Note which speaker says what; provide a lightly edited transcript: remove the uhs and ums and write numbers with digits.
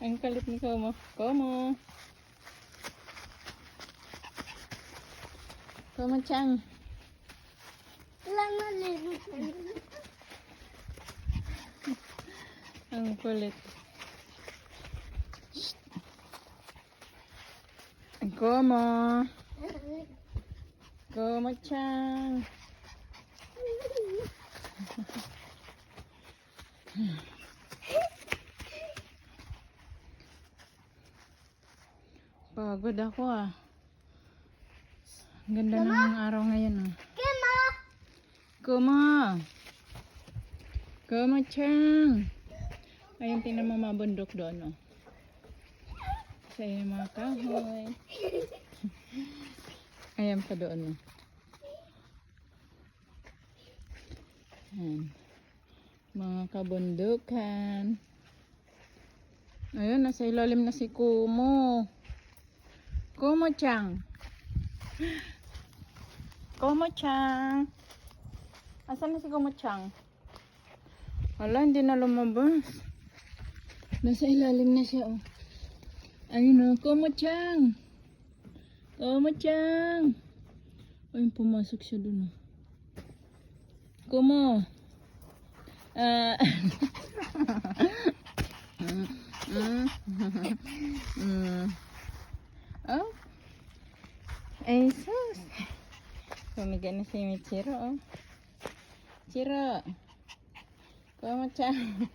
Speaker 1: Ang kalit ni Komo. Komo. Komo-chan. Ang kulit. Komo. Komo-chan. Pagod ako ah. Ganda ng araw ngayon ah. Kuma! Kuma-chan! Ayun, tingnan mo mga bundok doon oh. Sa mga kahoy. Ayan pa doon oh. Ayan. Mga kabundukan. Ayun, nasa ilalim na si Kumo. Kumo-chan. Kumo-chan. Asan na si Kumo-chan? Wala, hindi na lumabas. Nasa ilalim na siya, oh. Ayun, oh. Kumo-chan. Kumo-chan. Ayun, pumasok siya dun, oh. Kumo. Oh. Ay, sus. Pumiga na si Michiro, oh. Chiro. Kumo-chan.